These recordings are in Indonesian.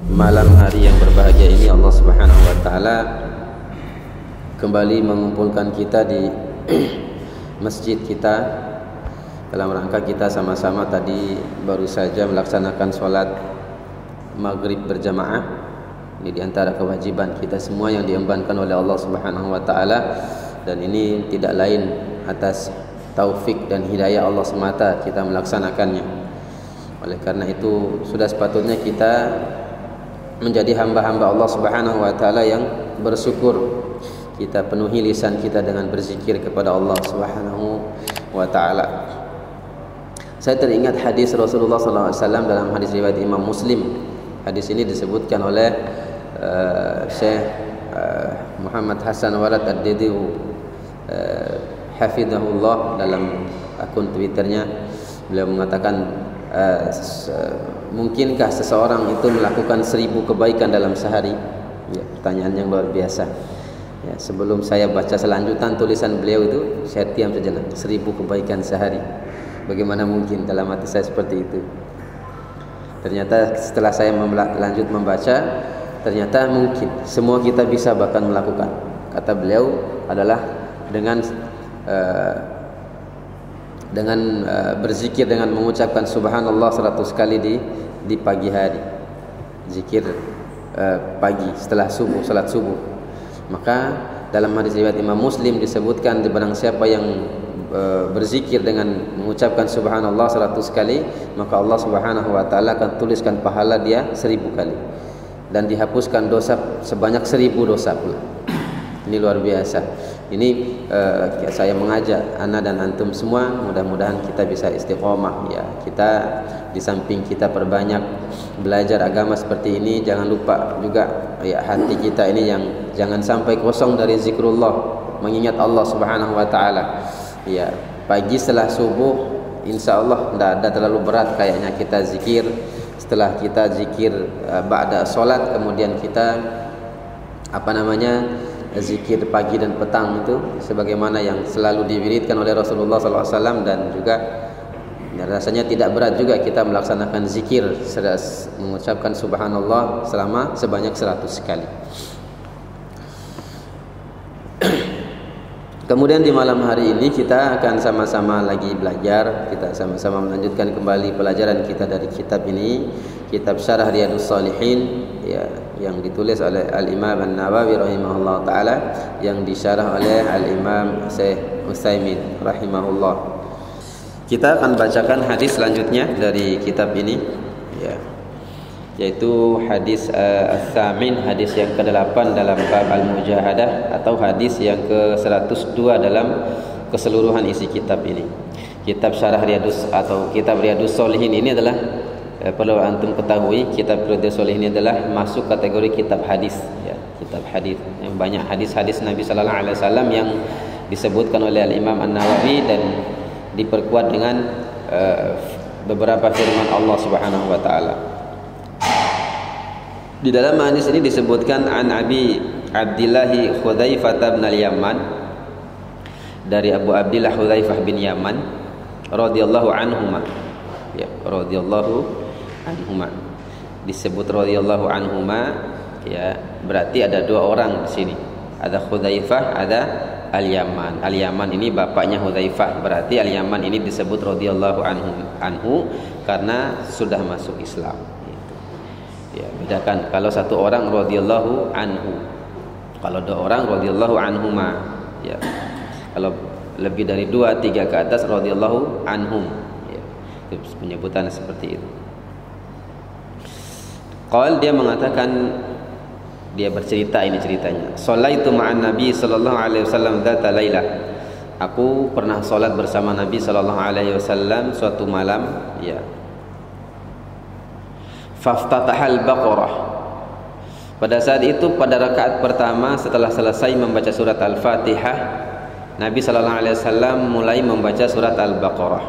malam hari yang berbahagia ini Allah Subhanahu wa taala kembali mengumpulkan kita di masjid kita dalam rangka kita sama-sama tadi baru saja melaksanakan sholat maghrib berjamaah. Ini di antara kewajiban kita semua yang diembankan oleh Allah Subhanahu wa taala, dan ini tidak lain atas taufik dan hidayah Allah semata kita melaksanakannya. Oleh karena itu sudah sepatutnya kita menjadi hamba-hamba Allah Subhanahu wa taala yang bersyukur. Kita penuhi lisan kita dengan berzikir kepada Allah Subhanahu wa taala. Saya teringat hadis Rasulullah SAW dalam hadis riwayat Imam Muslim. Hadis ini disebutkan oleh Syekh Muhammad Hasan Walad Ad-Didiu hafidhahullah dalam akun Twitternya. Beliau mengatakan, mungkinkah seseorang itu melakukan 1000 kebaikan dalam sehari? Ya, pertanyaan yang luar biasa. Ya, sebelum saya baca selanjutan tulisan beliau itu, saya diam sejenak. 1000 kebaikan sehari. Bagaimana mungkin? Dalam hati saya seperti itu. Ternyata setelah saya lanjut membaca, ternyata mungkin semua kita bisa bahkan melakukan. Kata beliau adalah dengan berzikir, dengan mengucapkan subhanallah 100 kali di pagi hari. Zikir pagi setelah subuh, salat subuh. Maka dalam hadis riwayat Imam Muslim disebutkan, barang siapa yang berzikir dengan mengucapkan subhanallah 100 kali, maka Allah Subhanahu wa taala akan tuliskan pahala dia 1000 kali dan dihapuskan dosa sebanyak 1000 dosa pula. Ini luar biasa. Ini saya mengajak ana dan antum semua, mudah-mudahan kita bisa istiqomah ya. Kita di samping kita perbanyak belajar agama seperti ini, jangan lupa juga ya hati kita ini yang jangan sampai kosong dari zikrullah, mengingat Allah Subhanahu wa taala. Ya, pagi setelah subuh insyaallah tidak ada terlalu berat kayaknya kita zikir. Setelah kita zikir ba'da salat, kemudian kita zikir pagi dan petang itu sebagaimana yang selalu diwiridkan oleh Rasulullah SAW, dan juga ya, rasanya tidak berat juga kita melaksanakan zikir mengucapkan subhanallah sebanyak 100 kali. Kemudian di malam hari ini kita akan sama-sama lagi belajar, kita sama-sama melanjutkan kembali pelajaran kita dari kitab ini, kitab Syarah Riyadhus Shalihin ya, yang ditulis oleh Al-Imam An-Nawawi rahimahullah taala, yang disyarah oleh Al-Imam Syekh Utsaimin rahimahullah. Kita akan bacakan hadis selanjutnya dari kitab ini ya, yaitu hadis As-Samin, hadis yang ke-8 dalam bab Al-Mujahadah, atau hadis yang ke-102 dalam keseluruhan isi kitab ini. Kitab Syarah Riyadhus atau kitab Riyadhus Shalihin ini adalah perlu antum ketahui, kitab Riyadhus Shalihin ini adalah masuk kategori kitab hadis ya, kitab hadis yang banyak hadis-hadis Nabi sallallahu alaihi wasallam yang disebutkan oleh Al-Imam An-Nawawi dan diperkuat dengan beberapa firman Allah Subhanahu wa taala. Di dalam hadis ini disebutkan an Abi Abdillah Hudzaifah bin al-Yaman, dari Abu Abdillah Hudzaifah bin Yaman radhiyallahu anhuma ya, radhiyallahu anhuma. Disebut radhiyallahu anhuma ya, berarti ada dua orang di sini. Ada Hudzaifah, ada Al-Yaman. Al-Yaman ini bapaknya Hudzaifah, berarti Al-Yaman ini disebut radhiyallahu anhu karena sudah masuk Islam. Ya, bedakan kalau satu orang radhiyallahu anhu, kalau dua orang radhiyallahu anhuma ya. Kalau lebih dari 2, 3 ke atas radhiyallahu anhum ya. Itu penyebutan seperti itu. Qal, dia mengatakan, dia bercerita, ini ceritanya. Shallaitu ma'an Nabi sallallahu alaihi wasallam dzata lailah. Aku pernah salat bersama Nabi sallallahu alaihi wasallam suatu malam ya. Faftatahal Baqarah. Pada saat itu, pada rakaat pertama setelah selesai membaca surat Al-Fatihah, Nabi sallallahu alaihi wasallam mulai membaca surat Al-Baqarah.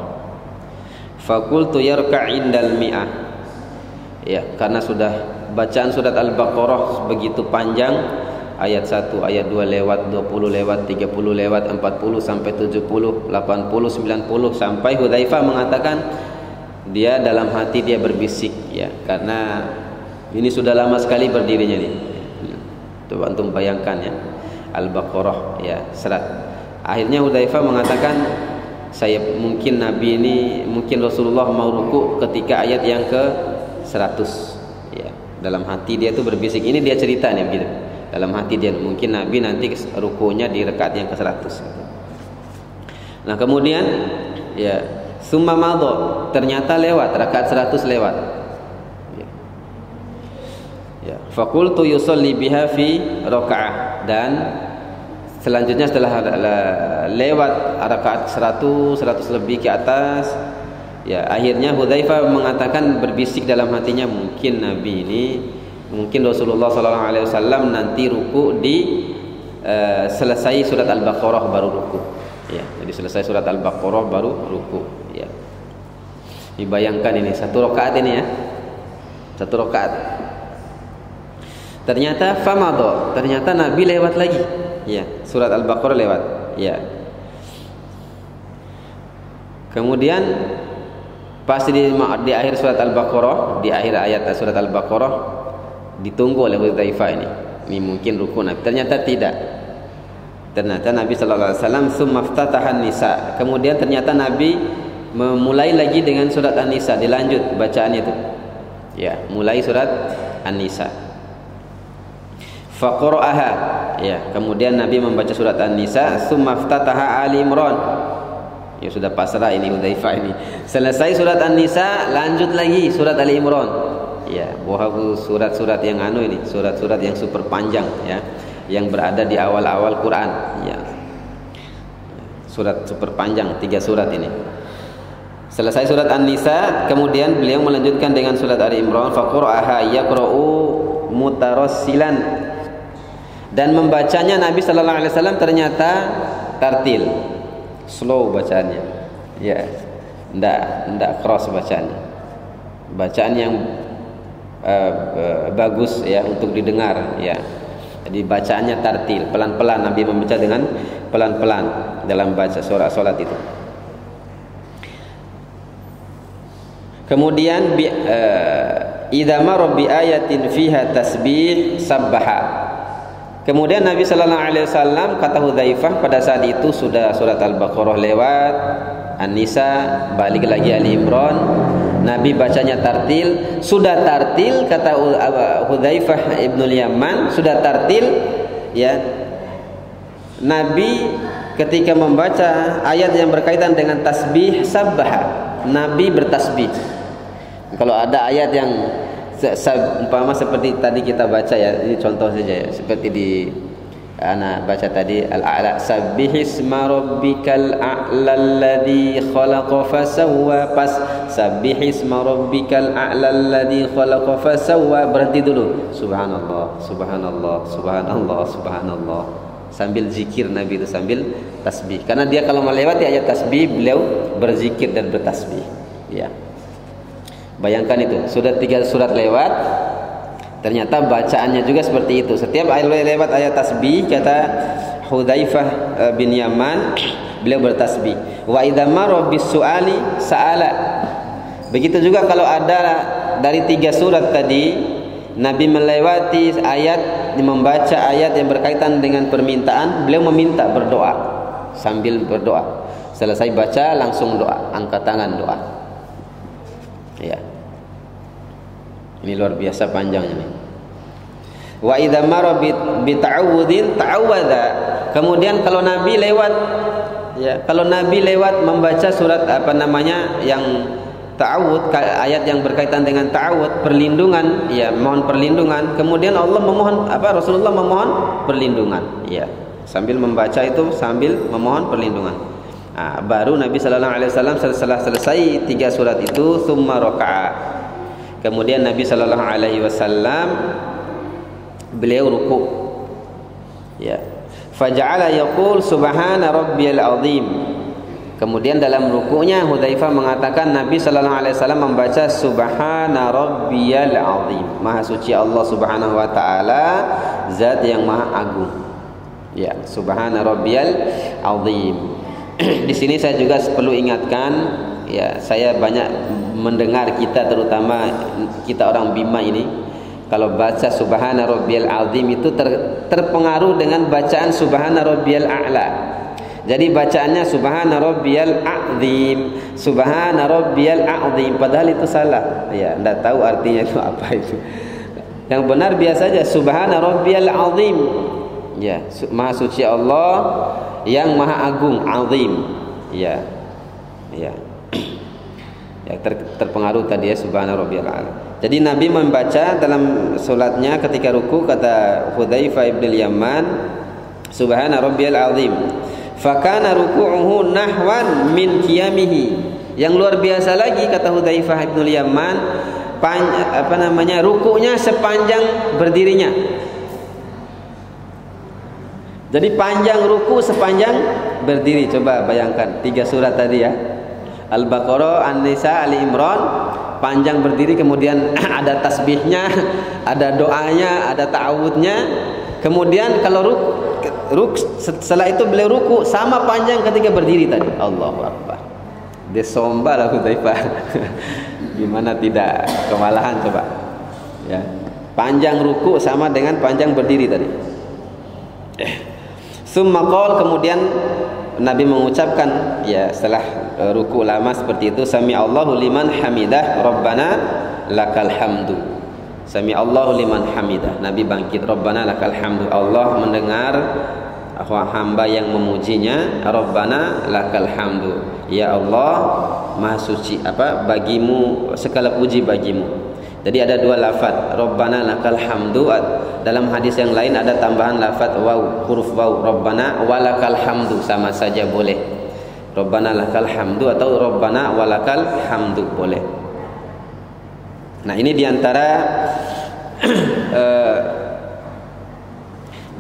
Faqultu yarka' indal mi'ah. Ya, karena sudah bacaan surat Al-Baqarah begitu panjang, ayat 1, ayat 2 lewat, 20 lewat, 30 lewat, 40 sampai 70, 80, 90, sampai Hudzaifah mengatakan dia dalam hati dia berbisik ya, karena Ini sudah lama sekali berdirinya nih. Coba antum bayangkan ya. Al-Baqarah ya, serat. Akhirnya Hudzaifah mengatakan, mungkin Nabi ini, mungkin Rasulullah mau ruku ketika ayat yang ke 100 ya. Dalam hati dia tuh berbisik, ini dia cerita nih begitu. Dalam hati dia, mungkin Nabi nanti rukunya di rakaat yang ke 100. Nah kemudian ya, summa madha, ternyata lewat rakaat 100 lewat. Ya, faqultu yusalli biha fi rakaah, dan selanjutnya setelah lewat rakaat 100 lebih ke atas, ya akhirnya Hudzaifah mengatakan, berbisik dalam hatinya, mungkin Nabi ini, mungkin Rasulullah SAW nanti ruku di selesai surat Al-Baqarah baru ruku. Ya, jadi selesai surat Al-Baqarah baru ruku. Ya, dibayangkan ini satu rakaat ini ya, satu rakaat. Ternyata famado, ternyata Nabi lewat lagi. Ya, surat Al-Baqarah lewat. Ya. Kemudian pasti di akhir surat Al-Baqarah, di akhir ayat surat Al-Baqarah ditunggu oleh Hudzaifah ini. Ini mungkin rukun Nabi. Ternyata tidak. Ternyata Nabi sallallahu alaihi wasallam sumaftatahan nisa. Kemudian ternyata Nabi memulai lagi dengan surat An-Nisa, dilanjut bacaannya itu. Ya, mulai surat An-Nisa. Faqara'aha, ya, kemudian Nabi membaca surat An-Nisa, sumaftataha Ali Imran. Ya sudah pasrah ini Hudzaifah ini. Selesai surat An-Nisa, lanjut lagi surat Ali Imran. Ya, bahwa surat-surat yang ini, surat-surat yang super panjang ya, yang berada di awal-awal Quran, ya. Surat super panjang, 3 surat ini. Selesai surat An-Nisa, kemudian beliau melanjutkan dengan surat Ali Imran, faqara'aha yaqra'u mutarassilan. Dan membacanya Nabi sallallahu alaihi wasallam ternyata tartil, slow bacaannya. Ya, enggak cross bacaannya. Bacaan yang bagus ya untuk didengar ya. Jadi bacaannya tartil, pelan-pelan. Nabi membaca dengan pelan-pelan dalam baca salat itu. Kemudian idza marra bi ayatin fiha tasbih sabbaha. Kemudian Nabi sallallahu alaihi wasallam, kata Hudzaifah, pada saat itu sudah surat Al-Baqarah lewat, An-Nisa, balik lagi Ali Imran. Nabi bacanya tartil, sudah tartil, kata Hudzaifah Ibnul Yaman, sudah tartil ya. Nabi ketika membaca ayat yang berkaitan dengan tasbih sabbaha, Nabi bertasbih. Kalau ada ayat yang umpama seperti tadi kita baca ya, ini contoh saja ya, seperti di ana baca tadi al-a'la, sabbihisma rabbikal a'la alladzi khalaqa fasawwa, pas sabbihisma rabbikal a'la alladzi khalaqa fasawwa, berhenti dulu, subhanallah subhanallah subhanallah subhanallah, sambil zikir. Nabi itu sambil tasbih, karena dia kalau melewati ayat tasbih beliau berzikir dan bertasbih ya. Bayangkan itu, sudah 3 surat lewat, ternyata bacaannya juga seperti itu. Setiap lewat ayat tasbih, kata Hudzaifah bin Yaman, beliau bertasbih. Wa idza marra bis-su'ali sa'ala. Begitu juga kalau ada dari 3 surat tadi, Nabi melewati ayat, membaca ayat yang berkaitan dengan permintaan, beliau meminta, berdoa sambil berdoa. Selesai baca langsung doa, angkat tangan doa. Ya. Ini luar biasa panjangnya nih. Wa idza marra bi ta'awudin ta'awadha. Kemudian kalau Nabi lewat ya, kalau Nabi lewat membaca surat yang ta'awud, ayat yang berkaitan dengan ta'awud, perlindungan ya, mohon perlindungan. Kemudian Allah memohon Rasulullah memohon perlindungan ya. Sambil membaca itu sambil memohon perlindungan. Baru Nabi sallallahu alaihi wasallam setelah selesai 3 surat itu summa raka'a. Kemudian Nabi sallallahu alaihi wasallam beliau ruku. Ya. Faja'ala yaqul subhana rabbiyal azim. Kemudian dalam rukunya Hudzaifah mengatakan Nabi sallallahu alaihi wasallam membaca subhana rabbiyal azim. Maha suci Allah Subhanahu wa taala, zat yang maha agung. Ya, subhana rabbiyal azim. Di sini saya juga perlu ingatkan ya, saya banyak mendengar, kita terutama kita orang Bima ini, kalau baca subhana rabbiyal azim itu terpengaruh dengan bacaan subhana rabbiyal a'la. Jadi bacaannya subhana rabbiyal azim, subhana rabbiyal azim, padahal itu salah. Ya, enggak tahu artinya itu apa itu. Yang benar biasa saja subhana rabbiyal azim. Ya, maha suci Allah yang maha agung, azim. Ya. Ya. Ya, terpengaruh tadi ya subhana rabbiyal a'la. Jadi Nabi membaca dalam solatnya ketika ruku, kata Hudzaifah ibn Yaman, subhana rabbiyal azim. Fakana ruku'uhu nahwan min qiyamihi. Yang luar biasa lagi, kata Hudzaifah ibn Yaman, ruku'nya sepanjang berdirinya. Jadi panjang ruku sepanjang berdiri. Coba bayangkan 3 surat tadi ya. Al-Baqarah, An-Nisa, Ali Imran, panjang berdiri, kemudian ada tasbihnya, ada doanya, ada ta'awudnya. Kemudian kalau setelah itu beliau ruku sama panjang ketika berdiri tadi. Allahu Akbar. Dia sombal lah Hudzaifah. Gimana tidak kewalahan coba. Ya. Panjang ruku sama dengan panjang berdiri tadi. Summa qala, kemudian Nabi mengucapkan ya setelah ruku lama seperti itu, sami Allahu liman hamidah rabbana lakal hamdu. Sami Allahu liman hamidah. Nabi bangkit, rabbana lakal hamdu. Allah mendengar hamba yang memujinya, rabbana lakal hamdu. Ya Allah, maha suci bagimu, segala puji bagimu. Jadi ada 2 lafaz, rabbana lakal hamdu. Dalam hadis yang lain ada tambahan lafaz waw, huruf waw, rabbana walakal hamdu, sama saja boleh. Rabbana lakal hamdu atau rabbana walakal hamdu boleh. Nah, ini diantara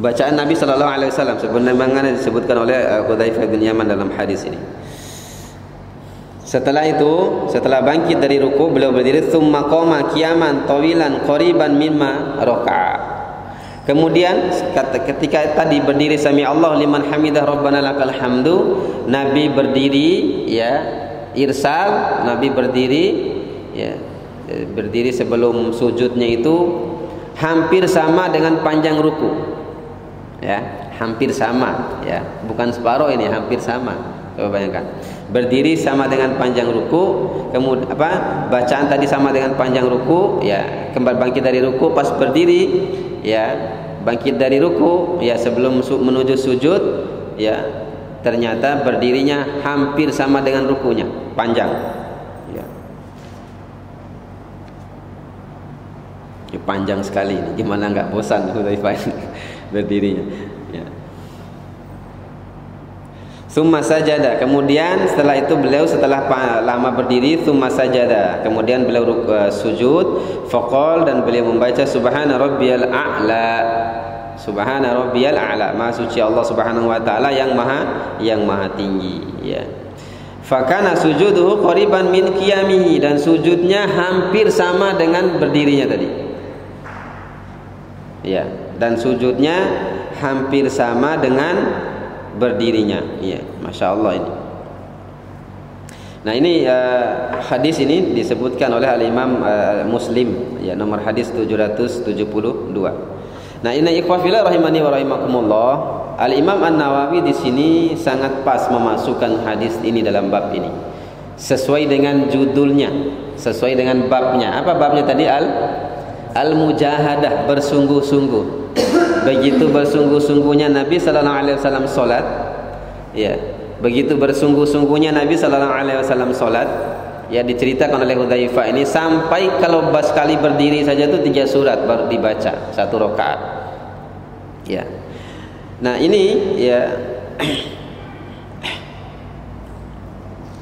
bacaan Nabi sallallahu alaihi wasallam sebagaimana disebutkan oleh Hudzaifah bin Yaman dalam hadis ini. Setelah itu, setelah bangkit dari ruku, beliau berdiri, tsumma qama qiyaman tawilan qariban mimma raka'a. Kemudian ketika tadi berdiri sami Allah liman hamidah rabbana lakal hamdu, Nabi berdiri ya, irsal, Nabi berdiri ya, berdiri sebelum sujudnya itu hampir sama dengan panjang ruku. Ya, hampir sama ya, bukan separuh ini, hampir sama. Coba bayangkan, berdiri sama dengan panjang ruku, kemudian bacaan tadi sama dengan panjang ruku, ya, kembali bangkit dari ruku, pas berdiri, ya, bangkit dari ruku, ya, sebelum menuju sujud, ya, ternyata berdirinya hampir sama dengan rukunya, panjang, ya. Ya, panjang sekali ini, gimana nggak bosan Hudzaifah berdirinya, ya. Summa sajada, kemudian setelah itu beliau setelah lama berdiri, summa sajada, kemudian beliau sujud, faqal, dan beliau membaca subhana rabbiyal a'la, subhana rabbiyal a'la, maha suci Allah subhanahu wa ta'ala yang maha tinggi, ya. Fakana sujuduhu qariban min qiyamihi, dan sujudnya hampir sama dengan berdirinya tadi, ya, dan sujudnya hampir sama dengan berdirinya, ya, masya Allah ini. Nah, ini hadis ini disebutkan oleh Al-Imam Muslim, ya, nomor hadis 772. Nah, ini ikhwah fillah rahimani wa rahimakumullah. Al-Imam An-Nawawi di sini sangat pas memasukkan hadis ini dalam bab ini, sesuai dengan judulnya, sesuai dengan babnya. Apa babnya tadi? Al-mujahadah, bersungguh-sungguh. Begitu bersungguh-sungguhnya Nabi sallallahu alaihi wasallam salat, ya, begitu bersungguh-sungguhnya Nabi sallallahu alaihi wasallam salat, ya, diceritakan oleh Hudzaifah ini sampai kalau sekali berdiri saja itu 3 surat baru dibaca 1 rakaat, ya. Nah, ini, ya,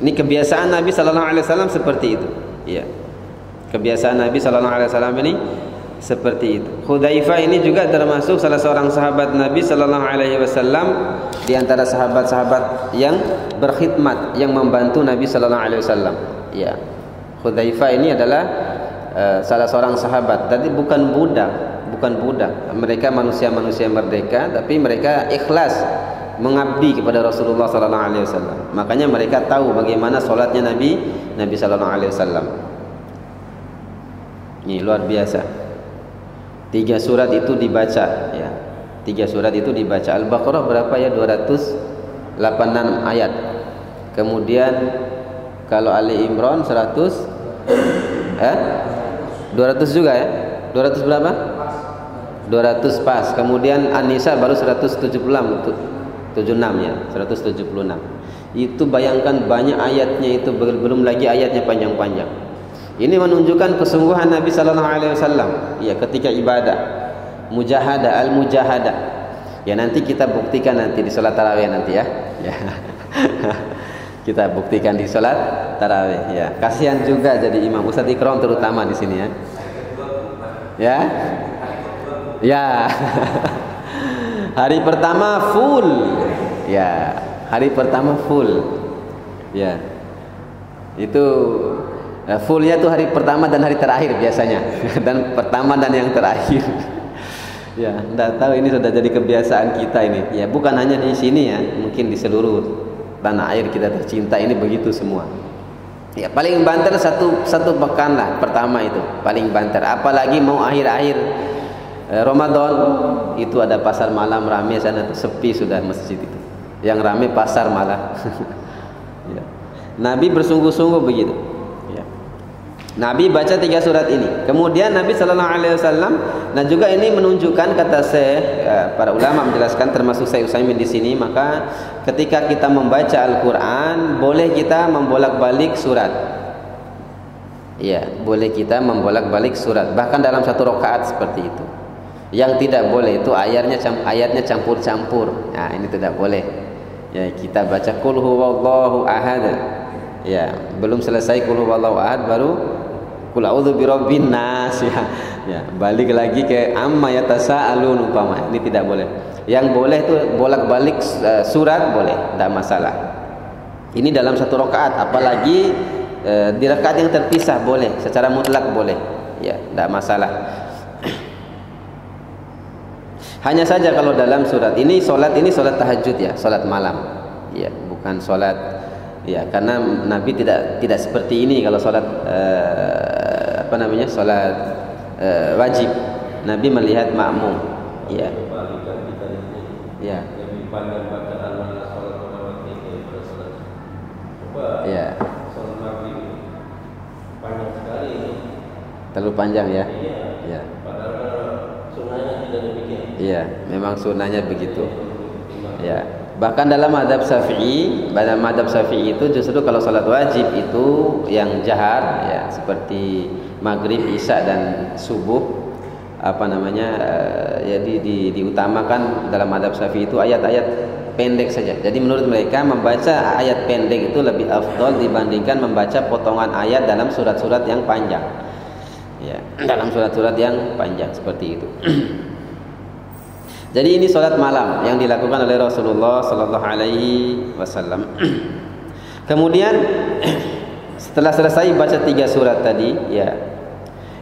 ini kebiasaan Nabi sallallahu alaihi wasallam seperti itu, ya. Kebiasaan Nabi sallallahu alaihi wasallam ini seperti itu. Hudzaifah ini juga termasuk salah seorang sahabat Nabi sallallahu alaihi wasallam di antara sahabat-sahabat yang berkhidmat, yang membantu Nabi sallallahu alaihi wasallam. Ya. Hudzaifah ini adalah salah seorang sahabat, tapi bukan budak. Mereka manusia-manusia merdeka, tapi mereka ikhlas mengabdi kepada Rasulullah sallallahu alaihi wasallam. Makanya mereka tahu bagaimana salatnya Nabi sallallahu alaihi wasallam. Ini luar biasa. 3 surat itu dibaca ya. 3 surat itu dibaca. Al-Baqarah berapa ya? 286 ayat. Kemudian kalau Ali Imran 100 200 juga ya? 200 berapa? 200 pas. Kemudian An-Nisa baru 176 ya, 176. Itu bayangkan banyak ayatnya, itu belum lagi ayatnya panjang-panjang. Ini menunjukkan kesungguhan Nabi sallallahu alaihi wasallam ya ketika ibadah. Mujahadah, al-mujahadah. Ya nanti kita buktikan nanti di salat tarawih nanti ya. Ya. Kita buktikan di salat tarawih ya. Kasihan juga jadi imam, Ustaz Ikram terutama di sini ya. Ya. Ya. Hari pertama full. Ya, hari pertama full. Ya. Itu fullnya tuh hari pertama dan hari terakhir biasanya. Dan pertama dan yang terakhir. Ya, enggak tahu ini sudah jadi kebiasaan kita ini. Ya, bukan hanya di sini ya, mungkin di seluruh tanah air kita tercinta ini begitu semua. Ya, paling banter satu pekan lah pertama itu, paling banter. Apalagi mau akhir-akhir Ramadan itu ada pasar malam rame sana tuh, sepi sudah masjid itu. Yang rame pasar malah. Ya. Nabi bersungguh-sungguh begitu. Ya. Nabi baca 3 surat ini. Kemudian Nabi sallallahu alaihi wasallam, dan juga ini menunjukkan kata para ulama menjelaskan termasuk Syekh Utsaimin di sini, maka ketika kita membaca Al-Qur'an boleh kita membolak-balik surat. Ya, boleh kita membolak-balik surat bahkan dalam satu rakaat seperti itu. Yang tidak boleh itu ayatnya campur-campur. Nah, ini tidak boleh. Ya, kita baca qul huwallahu ahad. Ya, belum selesai qul huwallahu ahad baru qul a'udzu birabbin nas ya. Ya, balik lagi ke amma yatasaalun umpama. Ini tidak boleh. Yang boleh itu bolak-balik surat boleh, tidak masalah. Ini dalam satu rakaat, apalagi di rakaat yang terpisah boleh, secara mutlak boleh. Ya, tidak masalah. Hanya saja kalau dalam surat ini solat tahajud ya, solat malam. Ya, bukan solat ya, karena Nabi tidak seperti ini kalau solat solat wajib. Nabi melihat makmum. Ya. Ya. Ya. Terlalu panjang ya. Ya. Iya, memang sunnahnya begitu. Ya, bahkan dalam madhab Syafi'i, itu justru kalau salat wajib itu yang jahar, ya seperti maghrib, isya dan subuh, diutamakan dalam madhab Syafi'i itu ayat-ayat pendek saja. Jadi menurut mereka membaca ayat pendek itu lebih afdal dibandingkan membaca potongan ayat dalam surat-surat yang panjang. Ya, dalam surat-surat yang panjang seperti itu. Jadi ini salat malam yang dilakukan oleh Rasulullah sallallahu alaihi wasallam. Kemudian setelah selesai baca 3 surat tadi, ya.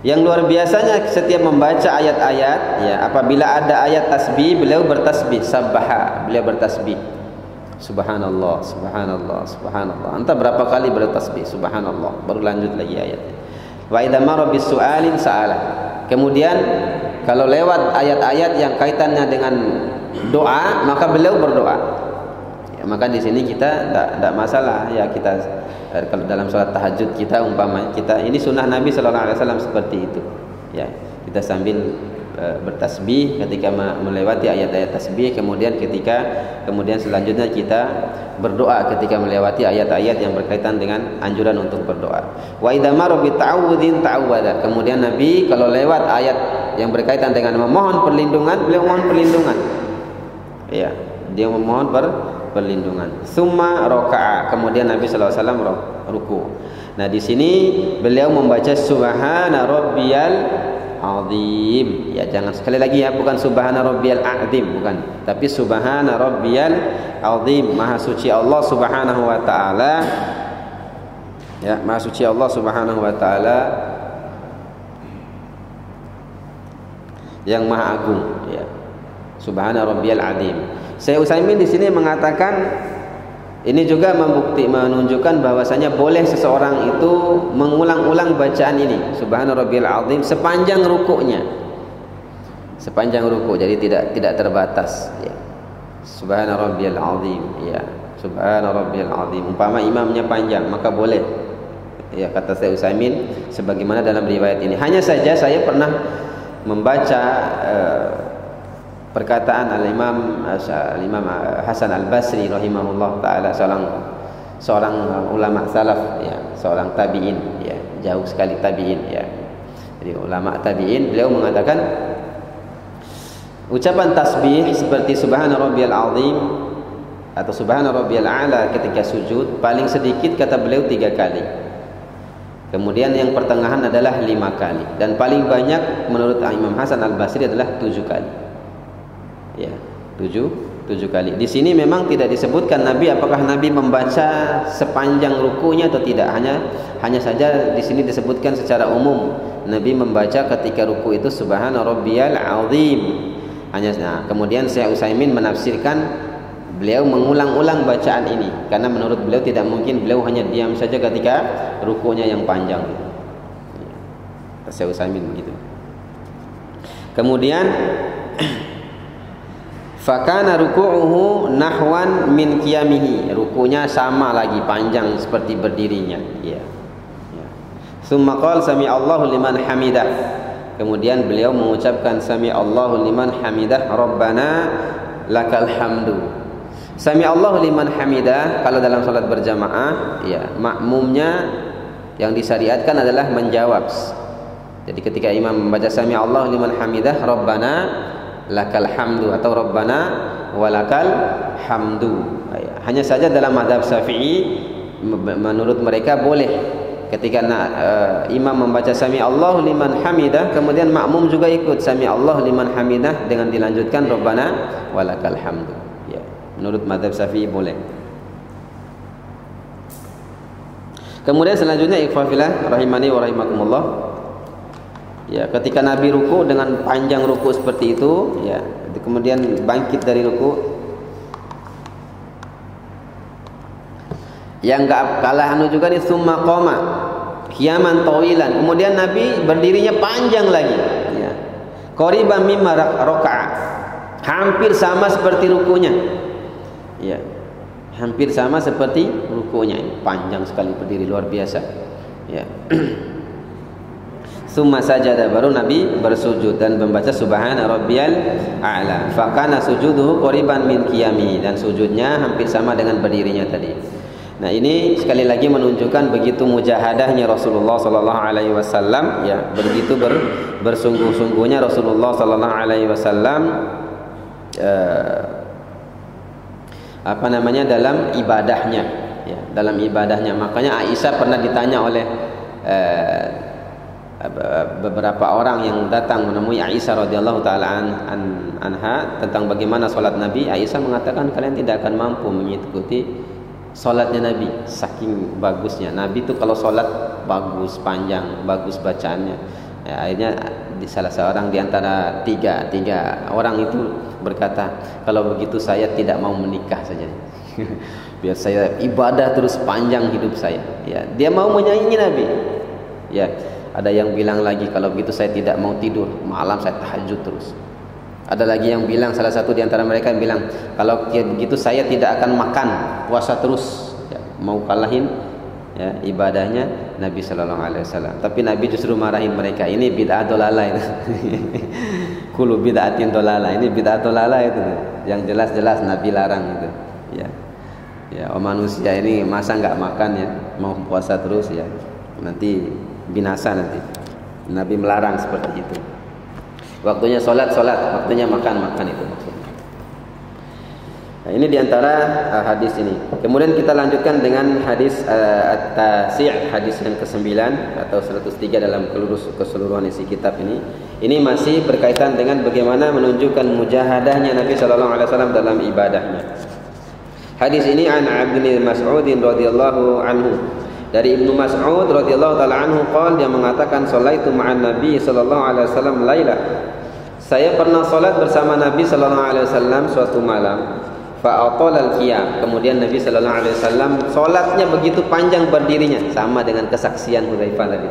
Yang luar biasanya setiap membaca ayat-ayat, ya, apabila ada ayat tasbih, beliau bertasbih, sabbaha, beliau bertasbih. Subhanallah, subhanallah, subhanallah. Entah berapa kali beliau tasbih, subhanallah, baru lanjut lagi ayatnya. Wa idza marra bisu'alin sa'ala. Kemudian kalau lewat ayat-ayat yang kaitannya dengan doa, maka beliau berdoa. Ya, maka di sini kita tidak masalah ya, kita kalau dalam sholat tahajud kita umpamanya ini sunnah Nabi sallallahu alaihi wasallam seperti itu. Ya, kita sambil bertasbih ketika melewati ayat-ayat tasbih, kemudian selanjutnya kita berdoa ketika melewati ayat-ayat yang berkaitan dengan anjuran untuk berdoa. Wa idza marra bi ta'awudzin ta'awwada. Kemudian Nabi kalau lewat ayat yang berkaitan dengan memohon perlindungan, beliau mohon perlindungan. Ya, dia memohon perlindungan. Tsumma raka'a. Kemudian Nabi sallallahu alaihi wasallam ruku. Nah, di sini beliau membaca subhana rabbiyal azim. Ya, jangan sekali lagi ya, bukan subhana rabbiyal azim, bukan. Tapi subhana rabbiyal azim. Maha suci Allah Subhanahu wa taala. Ya, maha suci Allah Subhanahu wa taala yang maha agung, ya. Subhana rabbiyal azim. Syekh Utsaimin di sini mengatakan ini juga menunjukkan bahwasanya boleh seseorang itu mengulang-ulang bacaan ini, Subhana rabbiyal azim, sepanjang rukuknya. sepanjang ruku, jadi tidak terbatas ya. Subhana rabbiyal azim ya, subhana rabbiyal azim. Umpama imamnya panjang maka boleh ya, kata Syekh Utsaimin sebagaimana dalam riwayat ini. Hanya saja saya pernah membaca perkataan Al-Imam Hasan Al-Basri rahimahullah taala, seorang ulama salaf ya, seorang tabi'in ya, jauh sekali tabi'in ya. Jadi ulama tabi'in, beliau mengatakan ucapan tasbih seperti subhana rabbiyal azim atau subhana rabbiyal a'la ketika sujud paling sedikit kata beliau 3 kali. Kemudian yang pertengahan adalah 5 kali, dan paling banyak menurut Imam Hasan Al-Basri adalah 7 kali. Ya, 7 kali. Di sini memang tidak disebutkan Nabi apakah Nabi membaca sepanjang rukunya atau tidak. Hanya saja di sini disebutkan secara umum Nabi membaca ketika ruku itu subhana rabbiyal azim. Kemudian Syekh Utsaimin menafsirkan beliau mengulang-ulang bacaan ini karena menurut beliau tidak mungkin beliau hanya diam saja ketika rukunya yang panjang. Syekh Utsaimin begitu. Kemudian fakana ruku'uhu nahwan min qiyamihi, rukunya sama lagi panjang seperti berdirinya ya. Tsumma qala sami Allahu liman hamidah, kemudian beliau mengucapkan sami Allahu liman hamidah rabbana lakal hamdu. Sami Allahu liman hamidah kalau dalam salat berjamaah ya, makmumnya yang disyariatkan adalah menjawab. Jadi ketika imam membaca sami Allahu liman hamidah rabbana lakal hamdu atau rabbana walakal hamdu. Hanya saja dalam mazhab Syafi'i menurut mereka boleh ketika imam membaca sami Allahu liman hamidah kemudian makmum juga ikut sami Allahu liman hamidah dengan dilanjutkan rabbana walakal hamdu ya. Menurut mazhab Syafi'i boleh. Kemudian selanjutnya ikhwafillah rahimani wa rahimakumullah. Ya, ketika Nabi ruku dengan panjang ruku seperti itu, ya, kemudian bangkit dari ruku, yang enggak kalah juga nih summa qoma qiyaman tawilan. Kemudian Nabi berdirinya panjang lagi, ya. Qariban mimma raka'a. Hampir sama seperti rukunya. Ya. Hampir sama seperti rukunya. Panjang sekali berdiri, luar biasa. Ya. Summa sajada, baru Nabi bersujud dan membaca subhana rabbiyal a'la. Fakana sujuduhu qariban min qiyami, dan sujudnya hampir sama dengan berdirinya tadi. Nah, ini sekali lagi menunjukkan begitu mujahadahnya Rasulullah sallallahu alaihi wasallam ya, begitu bersungguh-sungguhnya Rasulullah sallallahu alaihi wasallam dalam ibadahnya ya, dalam ibadahnya. Makanya Aisyah pernah ditanya oleh beberapa orang yang datang menemui Aisyah radhiyallahu taala anha tentang bagaimana salat Nabi. Aisyah mengatakan kalian tidak akan mampu mengikuti salatnya Nabi, saking bagusnya. Nabi itu kalau salat bagus, panjang, bagus bacaannya. Ya, akhirnya salah seorang di antara tiga orang itu berkata, kalau begitu saya tidak mau menikah saja. Biar saya ibadah terus panjang hidup saya. Ya, dia mau menyaingi Nabi. Ya. Ada yang bilang lagi, kalau begitu saya tidak mau tidur malam, saya tahajud terus. Ada lagi yang bilang, salah satu di antara mereka yang bilang, kalau begitu saya tidak akan makan, puasa terus ya, mau kalahin ya, ibadahnya Nabi sallallahu alaihi wasallam. Tapi Nabi justru marahin mereka, ini bid'ah dolalah itu. Kullu bid'atin dolalah, ini bid'ah dolalah itu. Yang jelas-jelas Nabi larang itu. Ya. Ya, manusia ini masa enggak makan ya, mau puasa terus ya. Nanti binasa nanti. Nabi melarang seperti itu. Waktunya sholat, waktunya makan itu maksudnya. Nah, ini diantara hadis ini. Kemudian kita lanjutkan dengan hadis at-tasi', hadis yang ke-9 atau 103 dalam keseluruhan isi kitab ini. Ini masih berkaitan dengan bagaimana menunjukkan mujahadahnya Nabi sallallahu alaihi wasallam dalam ibadahnya. Hadis ini an Abdullah Mas'ud radhiyallahu anhu. Dari Ibnu Mas'ud radhiyallahu taala anhu qol, dia mengatakan sallaitu ma'an Nabi sallallahu alaihi wasallam laila. Saya pernah salat bersama Nabi sallallahu alaihi wasallam suatu malam. Fa atala al-qiyam. Kemudian Nabi sallallahu alaihi wasallam salatnya begitu panjang berdirinya, sama dengan kesaksian Hudzaifah tadi.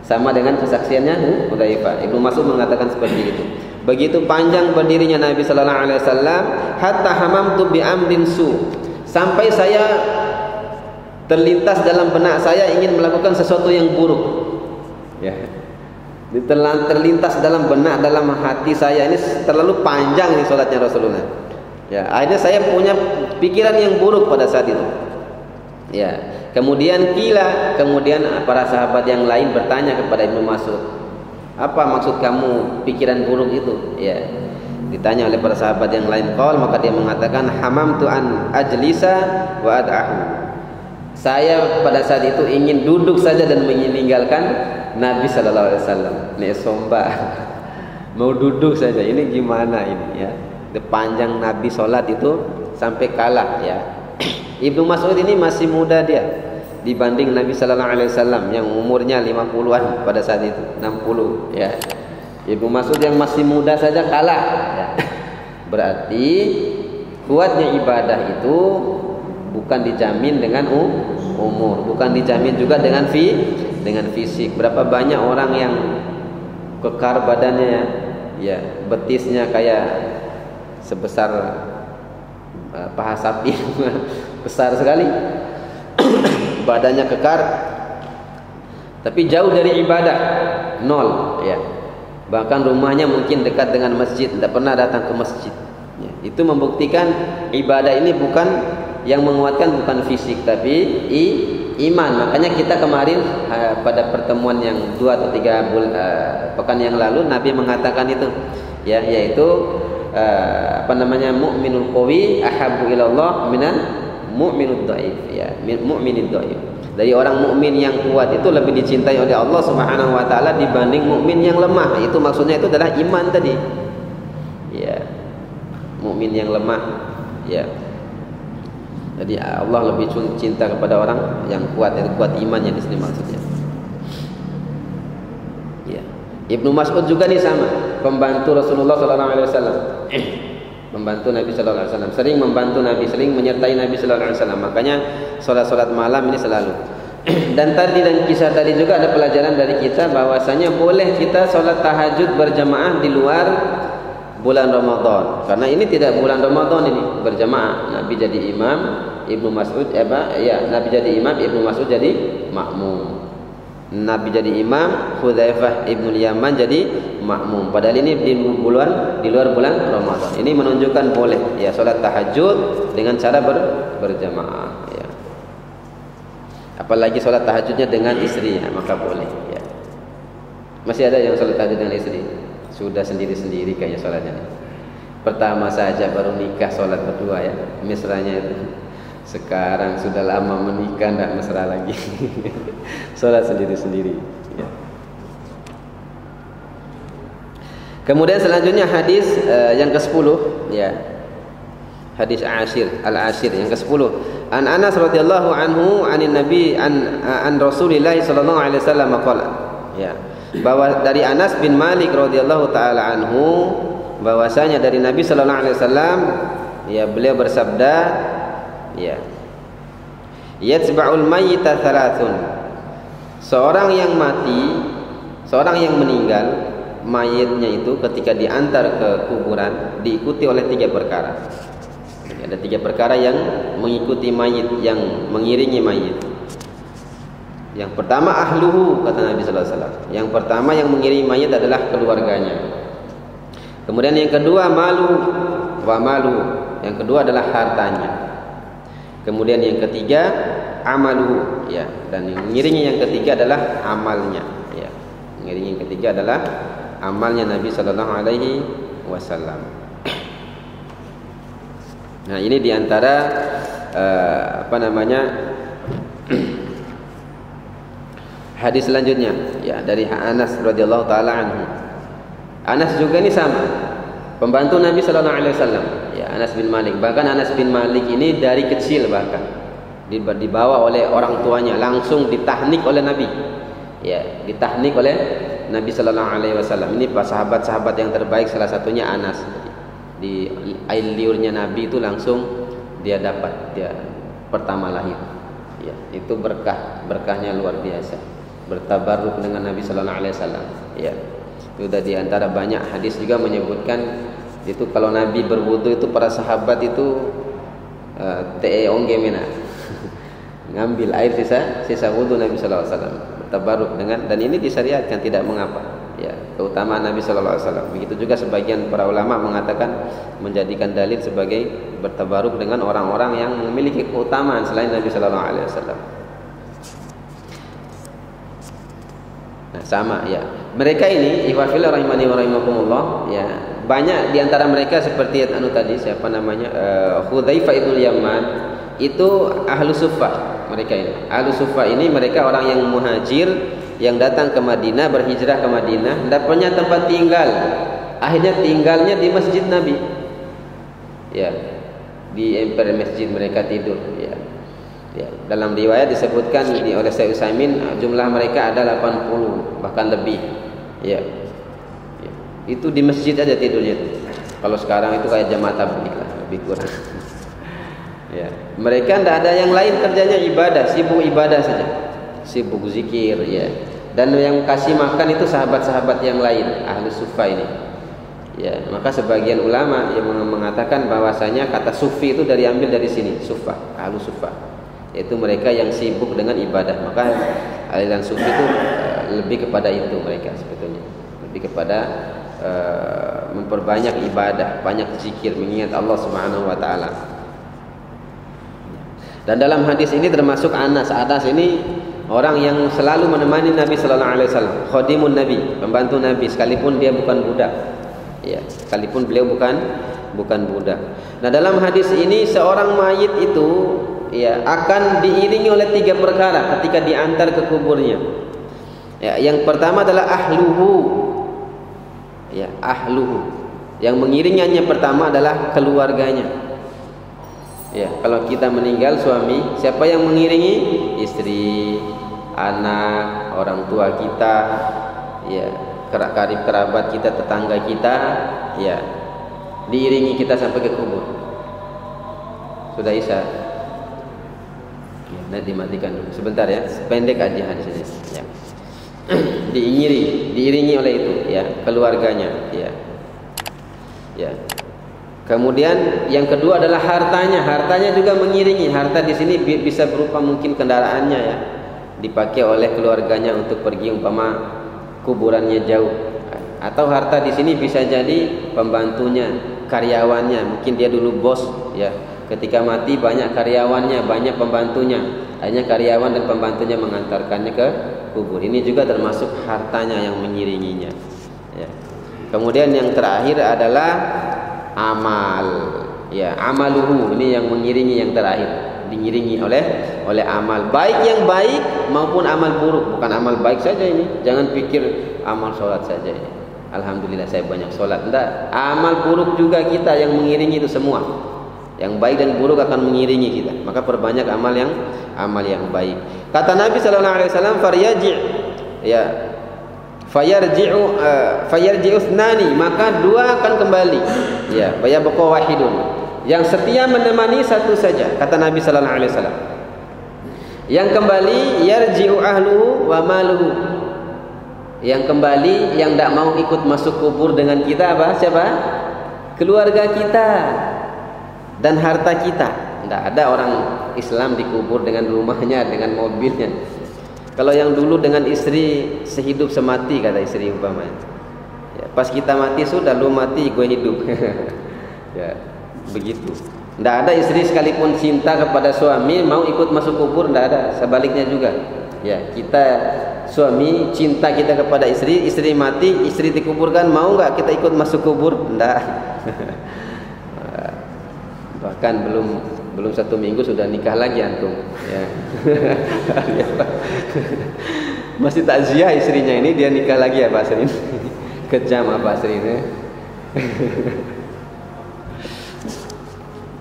Sama dengan kesaksiannya Hudzaifah. Ibnu Mas'ud mengatakan seperti itu. Begitu panjang berdirinya Nabi sallallahu alaihi wasallam, hatta hamamtu bi amrin su, sampai saya terlintas dalam benak saya ingin melakukan sesuatu yang buruk. Ya. Terlintas dalam benak, dalam hati saya, ini terlalu panjang nih salatnya Rasulullah. Ya, akhirnya saya punya pikiran yang buruk pada saat itu. Ya, kemudian para sahabat yang lain bertanya kepada Ibnu Mas'ud, apa maksud kamu pikiran buruk itu? Ya, ditanya oleh para sahabat yang lain. Maka dia mengatakan, hamamtu an ajlisa wa ad'ahu. Saya pada saat itu ingin duduk saja dan meninggalkan Nabi sallallahu alaihi wasallam. Ini somba. Mau duduk saja. Ini gimana ini ya? Panjang Nabi sholat itu sampai kalah ya. Ibnu Mas'ud ini masih muda dia dibanding Nabi sallallahu alaihi wasallam yang umurnya 50-an pada saat itu, 60 ya. Ibnu Mas'ud yang masih muda saja kalah ya. Berarti kuatnya ibadah itu bukan dijamin dengan umur, bukan dijamin juga dengan fisik. Berapa banyak orang yang kekar badannya ya, betisnya kayak sebesar paha sapi, besar sekali, badannya kekar, tapi jauh dari ibadah, nol ya. Bahkan rumahnya mungkin dekat dengan masjid, tidak pernah datang ke masjid ya. Itu membuktikan ibadah ini bukan yang menguatkan, bukan fisik tapi iman. Makanya kita kemarin pada pertemuan yang 2 atau 3 pekan yang lalu Nabi mengatakan itu ya, yaitu mukminul qawi ahabbu ilallah minan mu'minud dhaif ya, mu'minid dhaif. Dari orang mukmin yang kuat itu lebih dicintai oleh Allah Subhanahu wa taala dibanding mukmin yang lemah. Itu maksudnya itu adalah iman tadi. Ya. Mukmin yang lemah ya. Jadi Allah lebih cinta kepada orang yang kuat, itu kuat imannya di sini maksudnya. Ya. Ibnu Mas'ud juga nih sama, pembantu Rasulullah sallallahu alaihi wasallam. Membantu Nabi sallallahu alaihi wasallam, sering membantu Nabi, sering menyertai Nabi sallallahu alaihi wasallam. Makanya salat malam ini selalu. Dan kisah tadi juga ada pelajaran dari kita bahwasanya boleh kita salat tahajud berjamaah di luar bulan Ramadan. Karena ini tidak bulan Ramadan ini, berjamaah. Nabi jadi imam, Ibnu Mas'ud Nabi jadi imam, Ibnu Mas'ud jadi makmum. Nabi jadi imam, Hudzaifah ibnu Yaman jadi makmum. Padahal ini di luar bulan Ramadan. Ini menunjukkan boleh ya salat tahajud dengan cara berjamaah ya. Apalagi salat tahajudnya dengan istri ya, maka boleh ya. Masih ada yang salat tahajud dengan istri? Sudah sendiri-sendiri kayaknya salatnya. Pertama saja baru nikah salat berdua ya, mesranya itu. Sekarang sudah lama menikah tidak mesra lagi. Salat sendiri-sendiri ya. Kemudian selanjutnya hadis yang ke-10 ya. Hadis al-ashir yang ke-10. An Anas radhiyallahu anhu anin Nabi an Rasulillah sallallahu alaihi wasallam qala. Ya. Bahwa dari Anas bin Malik radhiyallahu taala anhu bahwasanya dari Nabi sallallahu alaihi wasallam ya, beliau bersabda ya, yatsba'ul mayyita thalathun. Seorang yang mati, seorang yang meninggal, mayitnya itu ketika diantar ke kuburan diikuti oleh 3 perkara. Ada 3 perkara yang mengikuti mayit, yang mengiringi mayit. Yang pertama ahluhu, kata Nabi sallallahu alaihi wasallam. Yang pertama yang mengiringi mayit adalah keluarganya. Kemudian yang kedua malu. Yang kedua adalah hartanya. Kemudian yang ketiga amaluhu ya, dan yang mengiringi yang ketiga adalah amalnya ya. Mengiringi yang ketiga adalah amalnya Nabi sallallahu alaihi wasallam. Nah, ini diantara hadis selanjutnya ya, dari Anas radhiyallahu taala anhu. Anas juga ini sama, pembantu Nabi sallallahu alaihi wasallam ya, Anas bin Malik. Bahkan Anas bin Malik ini dari kecil bahkan dibawa oleh orang tuanya, langsung ditahnik oleh Nabi ya, ditahnik oleh Nabi sallallahu alaihi wasallam. Ini sahabat-sahabat yang terbaik, salah satunya Anas. Di air liurnya Nabi itu langsung dia dapat, dia pertama lahir ya. Itu berkahnya luar biasa, bertabarruk dengan Nabi sallallahu alaihi wasallam ya. Sudah di antara banyak hadis juga menyebutkan itu kalau Nabi berwudu itu para sahabat itu ongemena ngambil air sisa wudu Nabi sallallahu alaihi wasallam, bertabaruk dengan, dan ini disyariatkan, tidak mengapa. Ya, keutamaan Nabi sallallahu alaihi wasallam. Begitu juga sebagian para ulama mengatakan menjadikan dalil sebagai bertabaruk dengan orang-orang yang memiliki keutamaan selain Nabi sallallahu alaihi wasallam. Nah, sama ya. Mereka ini ikhwafil rahimani wa rahimakumullah, ya. Banyak di antara mereka seperti tadi siapa namanya? Hudzaifah ibnu Yaman, itu ahlu suffah. Mereka ini ahlu suffah ini mereka orang yang muhajir yang datang ke Madinah, berhijrah ke Madinah, tidak punya tempat tinggal. Akhirnya tinggalnya di masjid Nabi. Ya. Di emper masjid mereka tidur, ya. Ya, dalam riwayat disebutkan oleh Syekh Utsaimin jumlah mereka ada 80 bahkan lebih. Ya. Ya. Itu di masjid aja tidurnya. Kalau sekarang itu kayak jamaah tabligh lah, lebih kurang. Ya. Mereka tidak ada yang lain, kerjanya ibadah, sibuk ibadah saja. Sibuk zikir, ya. Dan yang kasih makan itu sahabat-sahabat yang lain, ahli sufa ini. Ya, maka sebagian ulama yang mengatakan bahwasanya kata sufi itu diambil dari sini, sufa, ahli sufa. Yaitu mereka yang sibuk dengan ibadah. Maka aliran sufi itu lebih kepada itu mereka sebetulnya. Lebih kepada memperbanyak ibadah, banyak zikir, mengingat Allah Subhanahu wa taala. Dan dalam hadis ini termasuk Anas. Anas ini orang yang selalu menemani Nabi sallallahu alaihi wasallam, khadimun Nabi, pembantu Nabi sekalipun dia bukan budak. Ya, sekalipun beliau bukan budak. Nah, dalam hadis ini seorang mayit itu ya akan diiringi oleh 3 perkara ketika diantar ke kuburnya. Ya, yang pertama adalah ahluhu. Ya, ahluhu. Yang mengiringinya pertama adalah keluarganya. Ya, kalau kita meninggal suami, siapa yang mengiringi? Istri, anak, orang tua kita, ya, karib kerabat kita, tetangga kita, ya, diiringi kita sampai ke kubur. Sudah Isya. Ya, nanti dimatikan dulu sebentar ya, pendek aja di sini. Ya. diiringi oleh itu, ya, keluarganya, ya. Ya. Kemudian yang kedua adalah hartanya. Hartanya juga mengiringi. Harta di sini bisa berupa mungkin kendaraannya, ya, dipakai oleh keluarganya untuk pergi umpama kuburannya jauh. Atau harta di sini bisa jadi pembantunya, karyawannya. Mungkin dia dulu bos, ya. Ketika mati banyak karyawannya, banyak pembantunya. Hanya karyawan dan pembantunya mengantarkannya ke kubur. Ini juga termasuk hartanya yang mengiringinya. Ya. Kemudian yang terakhir adalah amal, ya, amaluhu, ini yang mengiringi yang terakhir, diiringi oleh amal baik, yang baik maupun amal buruk. Bukan amal baik saja ini, jangan pikir amal sholat saja ini, alhamdulillah saya banyak sholat. Tidak, amal buruk juga kita yang mengiringi itu semua. Yang baik dan buruk akan mengiringi kita, maka perbanyak amal yang baik. Kata Nabi sallallahu alaihi wasallam, faryaji, ya, fayarji'u thnani, maka 2 akan kembali, ya, fayabqa wahidun, yang setia menemani satu saja, kata Nabi sallallahu alaihi wasallam. Yang kembali yarji'u ahluhu wa maluhu, yang kembali yang tidak mau ikut masuk kubur dengan kita apa? Siapa? Keluarga kita dan harta kita. Tidak ada orang Islam dikubur dengan rumahnya, dengan mobilnya. Kalau yang dulu dengan istri sehidup semati, kata istri umpamanya, ya, pas kita mati sudah, lu mati gue hidup. Ya, begitu. Tidak ada istri sekalipun cinta kepada suami mau ikut masuk kubur, tidak ada. Sebaliknya juga, ya, kita suami cinta kita kepada istri, istri mati, istri dikuburkan, mau nggak kita ikut masuk kubur? Tidak. Bahkan belum 1 minggu sudah nikah lagi antum, ya. Masih takziah istrinya ini, dia nikah lagi ya Pak Asrin. Kejam Pak Asrin, ya.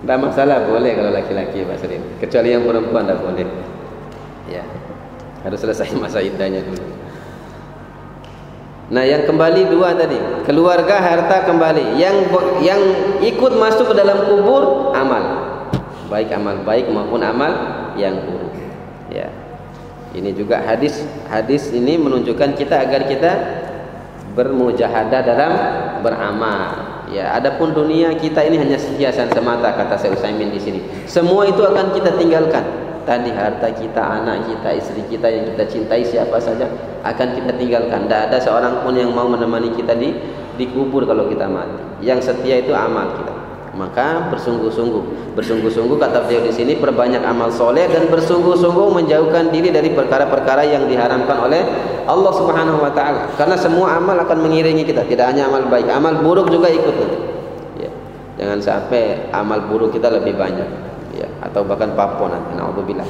Tidak masalah, boleh kalau laki-laki Pak Asrin, kecuali yang perempuan tidak boleh, ya, harus selesai masa iddahnya dulu. Nah, yang kembali 2 tadi, keluarga, harta kembali. Yang ikut masuk ke dalam kubur, amal baik maupun amal yang buruk. Ya. Ini juga hadis ini menunjukkan kita agar kita bermujahadah dalam beramal. Ya, adapun dunia kita ini hanya hiasan semata, kata Syekh Utsaimin di sini. Semua itu akan kita tinggalkan. Tadi harta kita, anak kita, istri kita yang kita cintai, siapa saja akan kita tinggalkan. Tidak ada seorang pun yang mau menemani kita di kubur kalau kita mati. Yang setia itu amal kita. Maka bersungguh-sungguh kata beliau di sini, perbanyak amal soleh dan bersungguh-sungguh menjauhkan diri dari perkara-perkara yang diharamkan oleh Allah Subhanahu Wa Taala. Karena semua amal akan mengiringi kita, tidak hanya amal baik, amal buruk juga ikut nanti. Ya. Jangan sampai amal buruk kita lebih banyak, ya, atau bahkan papo nanti. Naudzubillah.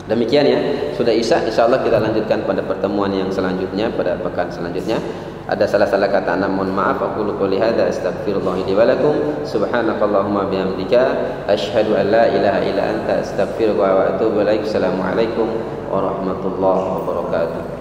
Demikian ya, sudah Isya, insyaallah kita lanjutkan pada pertemuan yang selanjutnya, pada pekan selanjutnya. Ada salah-salah kata, mohon maaf. Aku qouli hadza astaghfirullah li wa lakum. Subhanakallahumma bihamdika asyhadu an la ilaha illa anta astaghfiruka wa atubu ilaik. Assalamualaikum warahmatullahi wabarakatuh.